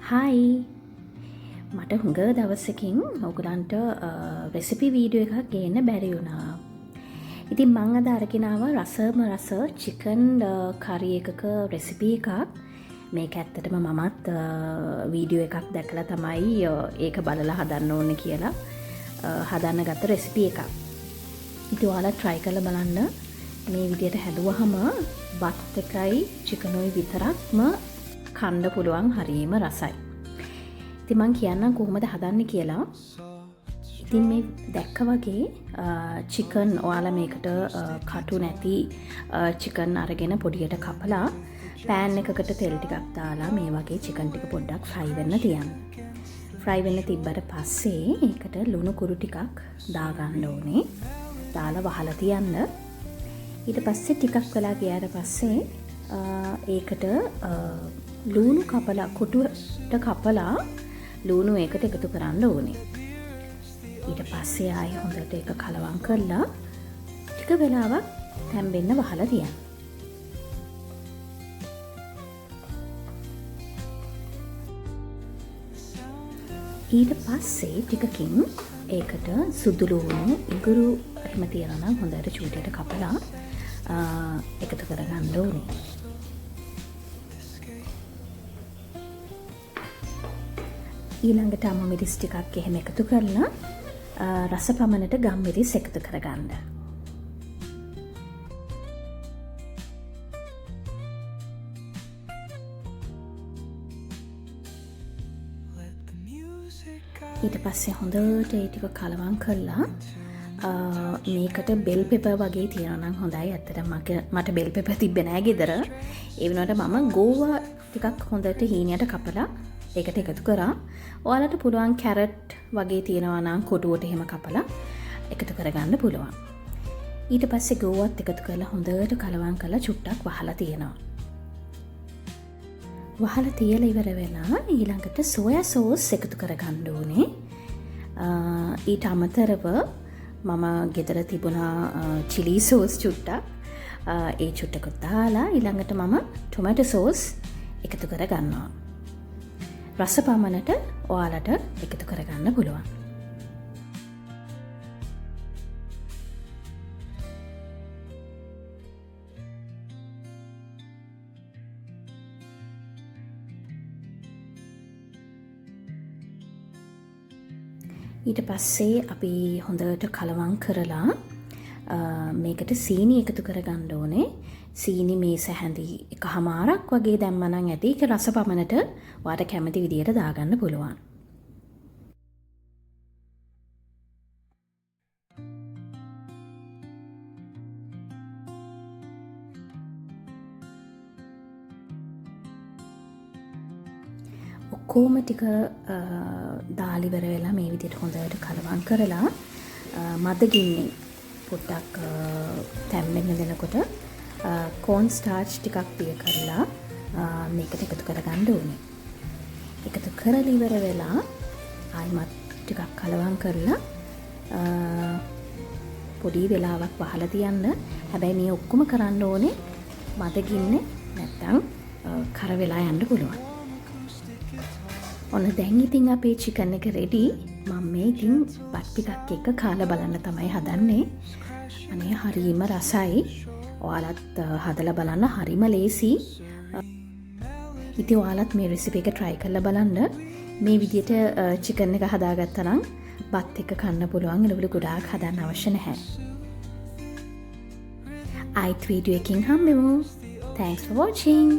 හයි මට හුඟ දවසකින් ඔයගලන්ට රෙසිපි වීඩියෝ එකක් ගේන්න බැරි වුණා. ඉතින් මම අද අරගෙන ආවා රසම රස චිකන් කරි එකක රෙසිපි එකක්. මේක ඇත්තටම මමත් වීඩියෝ එකක් දැකලා තමයි ඒක බලලා හදන්න ඕනේ කියලා හදන්න ගත්ත රෙසිපි එකක්. ඉතින් ඔයාලා try කරලා බලන්න. මේ විදියට හැදුවහම බත් එකයි චිකනුයි විතරක්ම කන්න පුළුවන් හරියම රසයි. ඉතින් මම කියන්නම් කොහොමද හදන්නේ කියලා. ඉතින් මේ දැක්ක වගේ චිකන් ඔයාලා මේකට කටු නැති චිකන් අරගෙන පොඩියට කපලා පෑන් එකකට තෙල් ටිකක් දාලා මේ වගේ චිකන් ටික පොඩ්ඩක් ෆ්‍රයි වෙන්න තියන්න. ෆ්‍රයි වෙන්න තිබ්බට පස්සේ ඒකට ලුණු කුරු ටිකක් දාගන්න ඕනේ. දාලා වහලා තියන්න. ඊට පස්සේ ටිකක් වෙලා ගියාට පස්සේ ඒකට ලුණු කපලා කොටුවට කපලා ලුණු ඒකට එකතු කරන්න ඕනේ. ඊට පස්සේ ආයෙ හොඳට ඒක කලවම් කරලා ටික වෙලාවක් තැම්බෙන්න වහලා තියන්න. ඊට පස්සේ ටිකකින් ඒකට සුදු ලුණු ඉඟුරු එහෙම තියනවා නම් හොඳට චූටියට කපලා එකතු කරගන්න ඕනේ. ඊළඟට අමු මිරිස් ටිකක් එහෙම එකතු කරලා රසපමණට ගම් මිරිස් එකතු කරගන්න. ඊට පස්සේ හොඳට ඒ ටික කලවම් කරලා මේකට බෙල් පෙපර් වගේ තියනවා නම් හොඳයි. ඇත්තටම මට බෙල් පෙපර් තිබ්බේ නෑ ගෙදර. ඒ වෙනුවට මම ගෝවා ටිකක් හොඳට හීනියට කපලා ඒකට එකතු කරා. ඔයාලට පුළුවන් කැරට් වගේ තියෙනවා නම් කොටුවට එහෙම කපලා එකතු කරගන්න පුළුවන්. ඊට පස්සේ ගෝවත් එකතු කරලා හොඳට කලවම් කරලා චුට්ටක් වහලා තියෙනවා. වහලා තියලා ඉවර වෙලා ඊළඟට සෝයා සෝස් එකතු කරගන්න ඕනේ. ඊට අමතරව මම ගෙදර තිබුණා චිලි සෝස් චුට්ටක්. ඒ චුට්ටකුත් දාලා ඊළඟට මම ටොමැටෝ සෝස් එකතු කරගන්නවා. රසපමණට ඔයාලට එකතු කරගන්න පුළුවන්. ඊට පස්සේ අපි හොඳට කලවම් කරලා මේකට සීනි එකතු කරගන්න ඕනේ. සීනි මේස හැඳි එකහමාරක් වගේ දැම්මනම් ඇති. ඒක රසපමණට ඔයාට කැමති විදියට දාගන්න පුළුවන්. ඔක්කොම ටික දාලා ඉවර වෙලා මේ විදියට හොඳට කලවම් කරලා මද ගින්නේ පොඩ්ඩක් තැම්බෙන්න දෙනකොට කෝන් ස්ටාර්ච් ටිකක් පිය කරලා මේකට එකතු කරගන්න ඕනේ. එකතු කරලා ඉවර වෙලා ආයිමත් ටිකක් කලවම් කරලා පොඩි වෙලාවක් වහලා තියන්න. හැබැයි මේ ඔක්කොම කරන්න ඕනේ මද ගින්නේ නැත්තම් කර වෙලා යන්න පුළුවන්. ඔන්න දැන් ඉතින් අපේ චිකන් එක රෙඩි. මම මේ ඉතින් බත් ටිකක් එක්ක කාලා බලන්න තමයි හදන්නේ. අනේ හරිම රසයි. ඔයාලත් හදලා බලන්න හරිම ලේසි. ඉතින් ඔයාලත් මේ රෙසිපි එක try කරලා බලන්න. මේ විදිහට චිකන් එක හදාගත්තා නම් බත් එක්ක කන්න පුළුවන්. එළවලු ගොඩාක් හදන්න අවශ්‍ය නැහැ. ආයිත් වීඩියෝ එකකින් හම්බෙමු. Thanks for watching.